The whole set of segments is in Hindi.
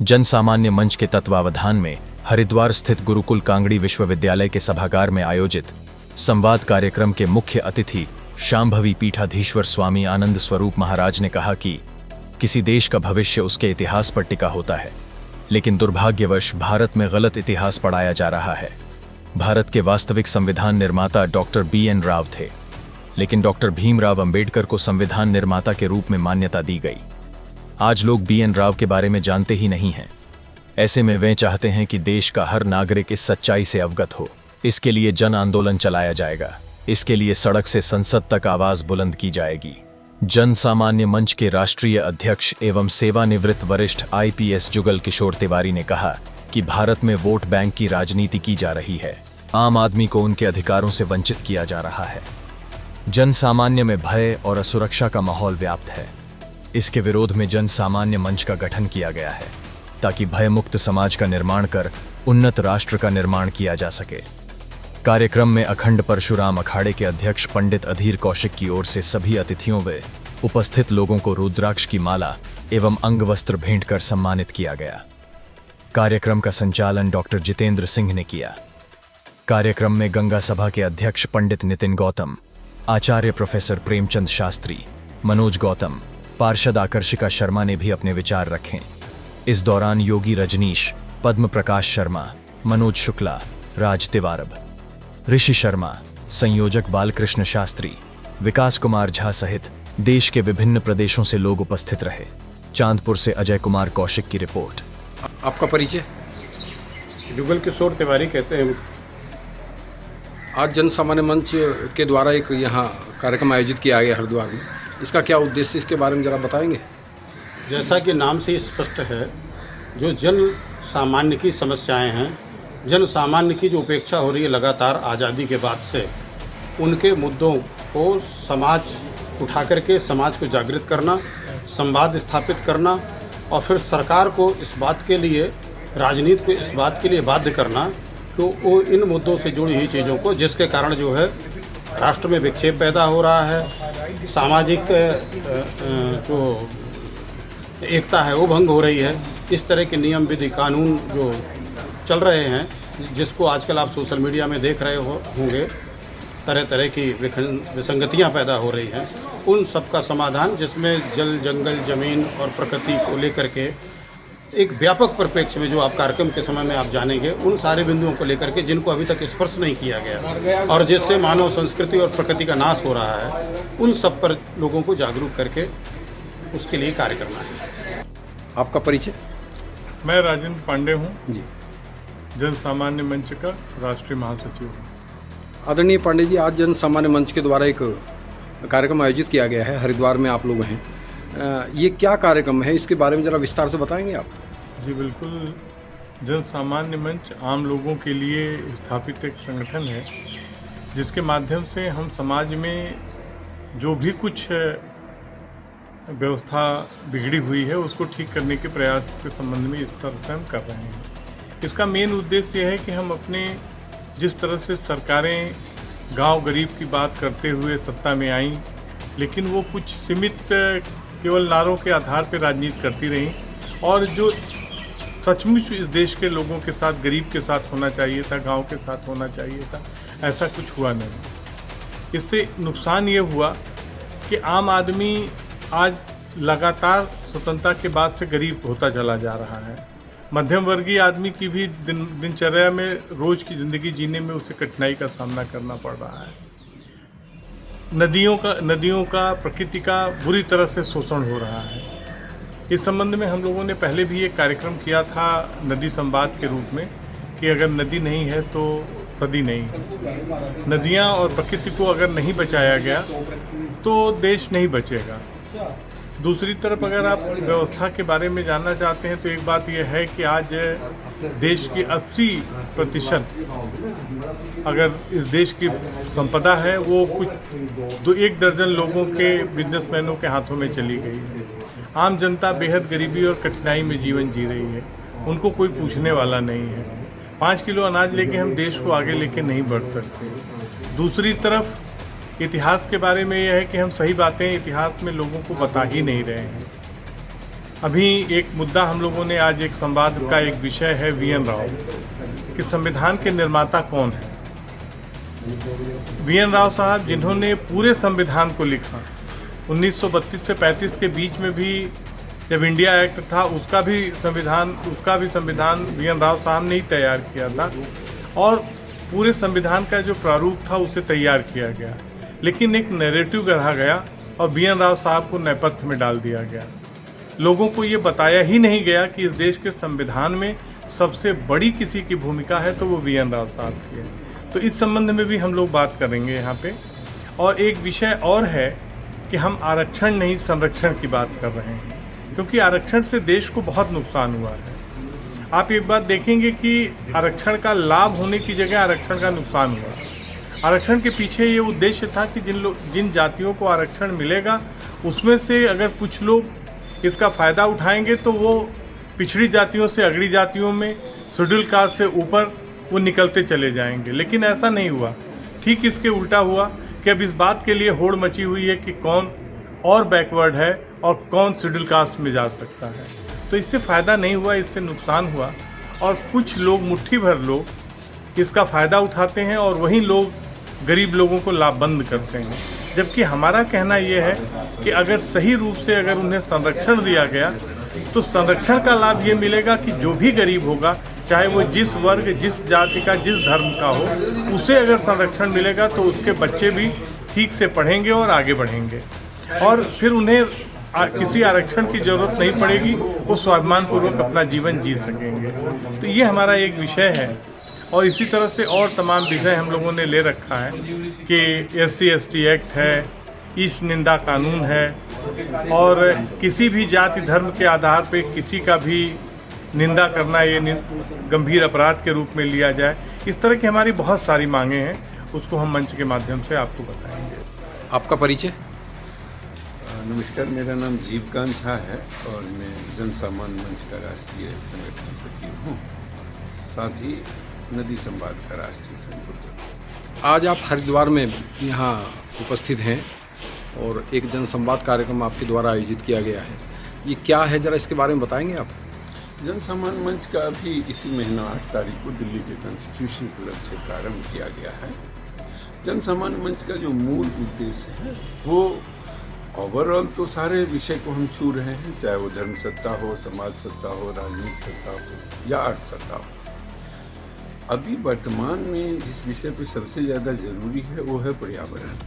जन सामान्य मंच के तत्वावधान में हरिद्वार स्थित गुरुकुल कांगड़ी विश्वविद्यालय के सभागार में आयोजित संवाद कार्यक्रम के मुख्य अतिथि शांभवी पीठाधीश्वर स्वामी आनंद स्वरूप महाराज ने कहा कि किसी देश का भविष्य उसके इतिहास पर टिका होता है, लेकिन दुर्भाग्यवश भारत में गलत इतिहास पढ़ाया जा रहा है। भारत के वास्तविक संविधान निर्माता डॉक्टर BN राव थे, लेकिन डॉक्टर भीमराव अंबेडकर को संविधान निर्माता के रूप में मान्यता दी गई। आज लोग BN राव के बारे में जानते ही नहीं हैं। ऐसे में वे चाहते हैं कि देश का हर नागरिक इस सच्चाई से अवगत हो। इसके लिए जन आंदोलन चलाया जाएगा। इसके लिए सड़क से संसद तक आवाज बुलंद की जाएगी। जन सामान्य मंच के राष्ट्रीय अध्यक्ष एवं सेवानिवृत्त वरिष्ठ IPS जुगल किशोर तिवारी ने कहा कि भारत में वोट बैंक की राजनीति की जा रही है। आम आदमी को उनके अधिकारों से वंचित किया जा रहा है। जन सामान्य में भय और असुरक्षा का माहौल व्याप्त है। इसके विरोध में जन सामान्य मंच का गठन किया गया है ताकि भयमुक्त समाज का निर्माण कर उन्नत राष्ट्र का निर्माण किया जा सके। कार्यक्रम में अखंड परशुराम अखाड़े के अध्यक्ष पंडित अधीर कौशिक की ओर से सभी अतिथियों व उपस्थित लोगों को रुद्राक्ष की माला एवं अंग वस्त्र भेंट कर सम्मानित किया गया। कार्यक्रम का संचालन डॉक्टर जितेंद्र सिंह ने किया। कार्यक्रम में गंगा सभा के अध्यक्ष पंडित नितिन गौतम, आचार्य प्रोफेसर प्रेमचंद शास्त्री, मनोज गौतम, पार्षद आकर्षिका शर्मा ने भी अपने विचार रखे। इस दौरान योगी रजनीश, पद्म प्रकाश शर्मा, मनोज शुक्ला, राज तिवारब, ऋषि शर्मा, संयोजक बालकृष्ण शास्त्री, विकास कुमार झा सहित देश के विभिन्न प्रदेशों से लोग उपस्थित रहे। चांदपुर से अजय कुमार कौशिक की रिपोर्ट। आपका परिचय? जुगल किशोर तिवारी कहते हैं। आज जन सामान्य मंच के द्वारा एक यहाँ कार्यक्रम आयोजित किया गया हरिद्वार में। इसका क्या उद्देश्य, इसके बारे में जरा बताएंगे? जैसा कि नाम से स्पष्ट है, जो जन सामान्य की समस्याएं हैं, जन सामान्य की जो उपेक्षा हो रही है लगातार आज़ादी के बाद से, उनके मुद्दों को समाज उठा करके समाज को जागृत करना, संवाद स्थापित करना और फिर सरकार को इस बात के लिए, राजनीति को इस बात के लिए बाध्य करना तो वो इन मुद्दों से जुड़ी हुई चीज़ों को, जिसके कारण जो है राष्ट्र में विक्षेप पैदा हो रहा है, सामाजिक जो एकता है वो भंग हो रही है। इस तरह के नियम विधि कानून जो चल रहे हैं, जिसको आजकल आप सोशल मीडिया में देख रहे होंगे, तरह तरह की विसंगतियां पैदा हो रही हैं, उन सब का समाधान, जिसमें जल, जंगल, ज़मीन और प्रकृति को लेकर के एक व्यापक परिप्रेक्ष्य में जो आप कार्यक्रम के समय में आप जानेंगे, उन सारे बिंदुओं को लेकर के जिनको अभी तक स्पर्श नहीं किया गया और जिससे मानव संस्कृति और प्रकृति का नाश हो रहा है, उन सब पर लोगों को जागरूक करके उसके लिए कार्य करना है। आपका परिचय? मैं राजेंद्र पांडे हूँ जी, जन सामान्य मंच का राष्ट्रीय महासचिव हूँ। आदरणीय पांडे जी, आज जन सामान्य मंच के द्वारा एक कार्यक्रम आयोजित किया गया है, हरिद्वार में आप लोग हैं। ये क्या कार्यक्रम है, इसके बारे में ज़रा विस्तार से बताएंगे आप? जी बिल्कुल। जन सामान्य मंच आम लोगों के लिए स्थापित एक संगठन है, जिसके माध्यम से हम समाज में जो भी कुछ व्यवस्था बिगड़ी हुई है उसको ठीक करने के प्रयास के संबंध में इस तरह से हम कर रहे हैं। इसका मेन उद्देश्य यह है कि हम अपने, जिस तरह से सरकारें गांव गरीब की बात करते हुए सत्ता में आईं, लेकिन वो कुछ सीमित केवल नारों के आधार पर राजनीति करती रहीं, और जो सचमुच इस देश के लोगों के साथ, गरीब के साथ होना चाहिए था, गांव के साथ होना चाहिए था, ऐसा कुछ हुआ नहीं। इससे नुकसान ये हुआ कि आम आदमी आज लगातार स्वतंत्रता के बाद से गरीब होता चला जा रहा है। मध्यम वर्गीय आदमी की भी दिनचर्या में, रोज की ज़िंदगी जीने में उसे कठिनाई का सामना करना पड़ रहा है। नदियों का, प्रकृति का बुरी तरह से शोषण हो रहा है। इस संबंध में हम लोगों ने पहले भी एक कार्यक्रम किया था नदी संवाद के रूप में, कि अगर नदी नहीं है तो सदी नहीं है। नदियाँ और प्रकृति को अगर नहीं बचाया गया तो देश नहीं बचेगा। दूसरी तरफ अगर आप व्यवस्था के बारे में जानना चाहते हैं तो एक बात यह है कि आज देश की 80% अगर इस देश की संपदा है वो कुछ 1 दर्जन लोगों के, बिजनेसमैनों के हाथों में चली गई है। आम जनता बेहद गरीबी और कठिनाई में जीवन जी रही है, उनको कोई पूछने वाला नहीं है। 5 किलो अनाज लेके हम देश को आगे लेके नहीं बढ़ सकते। दूसरी तरफ इतिहास के बारे में यह है कि हम सही बातें इतिहास में लोगों को बता ही नहीं रहे हैं। अभी एक मुद्दा हम लोगों ने आज एक संवाद का एक विषय है वीएन राव कि संविधान के निर्माता कौन है। वीएन राव साहब जिन्होंने पूरे संविधान को लिखा, 1932 से 35 के बीच में भी जब इंडिया एक्ट था उसका भी संविधान वीएन राव साहब ने ही तैयार किया था और पूरे संविधान का जो प्रारूप था उसे तैयार किया गया, लेकिन एक नैरेटिव गढ़ा गया और वीएन राव साहब को नेपथ्य में डाल दिया गया। लोगों को ये बताया ही नहीं गया कि इस देश के संविधान में सबसे बड़ी किसी की भूमिका है तो वो वीएन राव साहब की है। तो इस संबंध में भी हम लोग बात करेंगे यहाँ पे। और एक विषय और है कि हम आरक्षण नहीं संरक्षण की बात कर रहे हैं, क्योंकि आरक्षण से देश को बहुत नुकसान हुआ है। आप एक बात देखेंगे कि आरक्षण का लाभ होने की जगह आरक्षण का नुकसान हुआ। आरक्षण के पीछे ये उद्देश्य था कि जिन जातियों को आरक्षण मिलेगा उसमें से अगर कुछ लोग इसका फ़ायदा उठाएंगे तो वो पिछड़ी जातियों से अगड़ी जातियों में, शेड्यूल कास्ट से ऊपर वो निकलते चले जाएंगे। लेकिन ऐसा नहीं हुआ, ठीक इसके उल्टा हुआ कि अब इस बात के लिए होड़ मची हुई है कि कौन और बैकवर्ड है और कौन शेड्यूल कास्ट में जा सकता है। तो इससे फ़ायदा नहीं हुआ, इससे नुकसान हुआ और कुछ लोग, मुट्ठी भर लोग इसका फ़ायदा उठाते हैं और वहीं लोग गरीब लोगों को लाभबंद करते हैं। जबकि हमारा कहना यह है कि अगर सही रूप से अगर उन्हें संरक्षण दिया गया तो संरक्षण का लाभ ये मिलेगा कि जो भी गरीब होगा, चाहे वो जिस वर्ग, जिस जाति का, जिस धर्म का हो, उसे अगर संरक्षण मिलेगा तो उसके बच्चे भी ठीक से पढ़ेंगे और आगे बढ़ेंगे और फिर उन्हें किसी आरक्षण की ज़रूरत नहीं पड़ेगी, वो स्वाभिमानपूर्वक अपना जीवन जी सकेंगे। तो ये हमारा एक विषय है और इसी तरह से और तमाम विषय हम लोगों ने ले रखा है कि SC/ST एक्ट है, ईस्ट निंदा कानून है और किसी भी जाति धर्म के आधार पर किसी का भी निंदा करना ये गंभीर अपराध के रूप में लिया जाए। इस तरह की हमारी बहुत सारी मांगे हैं, उसको हम मंच के माध्यम से आपको बताएंगे। आपका परिचय? नमस्कार, मेरा नाम जीवकांत झा है और मैं जन सामान्य मंच का राष्ट्रीय संगठन सचिव हूँ, साथ ही नदी संवाद का राष्ट्रीय संयोजक। आज आप हरिद्वार में यहाँ उपस्थित हैं और एक जन संवाद कार्यक्रम आपके द्वारा आयोजित किया गया है। ये क्या है, ज़रा इसके बारे में बताएंगे आप? जन सामान्य मंच का भी इसी महीना 8 तारीख को दिल्ली के कॉन्स्टिट्यूशन क्लब से प्रारंभ किया गया है। जन सामान्य मंच का जो मूल उद्देश्य है वो ओवरऑल तो सारे विषय को हम छू रहे हैं, चाहे वो धर्म सत्ता हो, समाज सत्ता हो, राजनीतिक सत्ता हो या अर्थ सत्ता हो। अभी वर्तमान में जिस विषय पे सबसे ज़्यादा ज़रूरी है वो है पर्यावरण।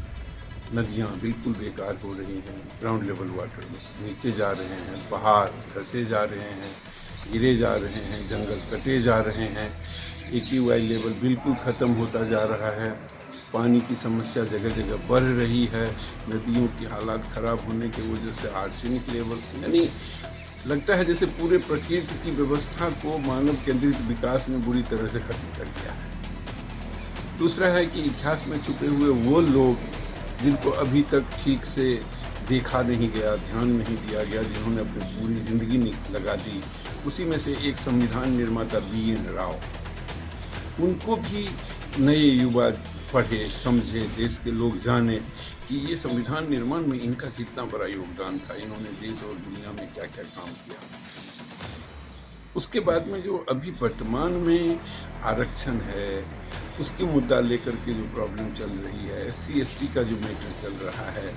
नदियाँ बिल्कुल बेकार हो रही हैं, ग्राउंड लेवल वाटर नीचे जा रहे हैं, पहाड़ धंसे जा रहे हैं, गिरे जा रहे हैं, जंगल कटे जा रहे हैं, AQI लेवल बिल्कुल ख़त्म होता जा रहा है, पानी की समस्या जगह जगह बढ़ रही है, नदियों की हालात ख़राब होने की वजह से आर्सेनिक लेवल, यानी लगता है जैसे पूरे प्रकृति की व्यवस्था को मानव केंद्रित विकास ने बुरी तरह से खत्म कर दिया है। दूसरा है कि इतिहास में छुपे हुए वो लोग जिनको अभी तक ठीक से देखा नहीं गया, ध्यान नहीं दिया गया, जिन्होंने अपनी पूरी ज़िंदगी लगा दी, उसी में से एक संविधान निर्माता BN राव, उनको भी नए युवा पढ़े, समझे, देश के लोग जाने कि ये संविधान निर्माण में इनका कितना बड़ा योगदान था, इन्होंने देश और दुनिया में क्या क्या काम किया। उसके बाद में जो अभी वर्तमान में आरक्षण है, उसके मुद्दा लेकर के जो प्रॉब्लम चल रही है, SC/ST का जो मैटर चल रहा है,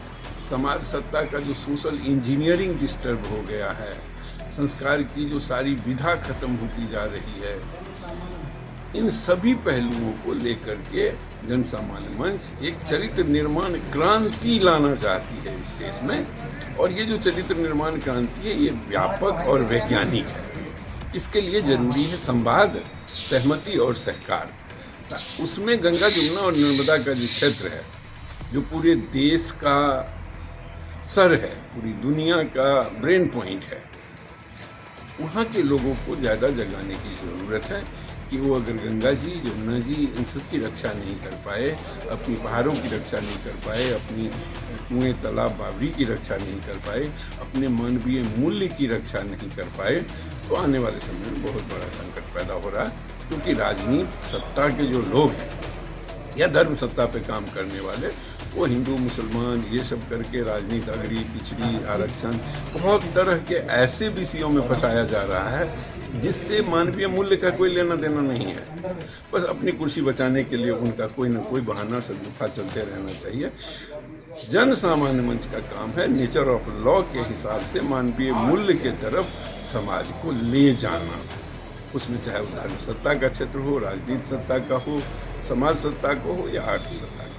समाज सत्ता का जो सोशल इंजीनियरिंग डिस्टर्ब हो गया है, संस्कार की जो सारी विधा खत्म होती जा रही है, इन सभी पहलुओं को लेकर के जन सामान्य मंच एक चरित्र निर्माण क्रांति लाना चाहती है इस देश में। और ये जो चरित्र निर्माण क्रांति है ये व्यापक और वैज्ञानिक है। इसके लिए जरूरी है संवाद, सहमति और सहकार। उसमें गंगा, जमुना और नर्मदा का जो क्षेत्र है, जो पूरे देश का सर है, पूरी दुनिया का ब्रेन पॉइंट है, वहाँ के लोगों को ज़्यादा जगाने की ज़रूरत है कि वो अगर गंगा जी, जमुना जी इन सब की रक्षा नहीं कर पाए, अपनी पहाड़ों की रक्षा नहीं कर पाए, अपनी कुएं, तालाब, बावड़ी की रक्षा नहीं कर पाए, अपने मानवीय मूल्य की रक्षा नहीं कर पाए, तो आने वाले समय में बहुत बड़ा संकट पैदा हो रहा है। क्योंकि राजनीतिक सत्ता के जो लोग हैं या धर्म सत्ता पे काम करने वाले, वो हिंदू मुसलमान ये सब करके राजनीति, अगड़ी पिछड़ी, आरक्षण, बहुत तरह के ऐसे विषयों में फंसाया जा रहा है जिससे मानवीय मूल्य का कोई लेना देना नहीं है। बस अपनी कुर्सी बचाने के लिए उनका कोई न कोई बहाना सदुफा चलते रहना चाहिए। जन सामान्य मंच का काम है नेचर ऑफ लॉ के हिसाब से मानवीय मूल्य के तरफ समाज को ले जाना। उसमें चाहे वो धार्मिक सत्ता का क्षेत्र हो, राजनीतिक सत्ता का हो, समाज सत्ता का हो या आर्थ सत्ता का।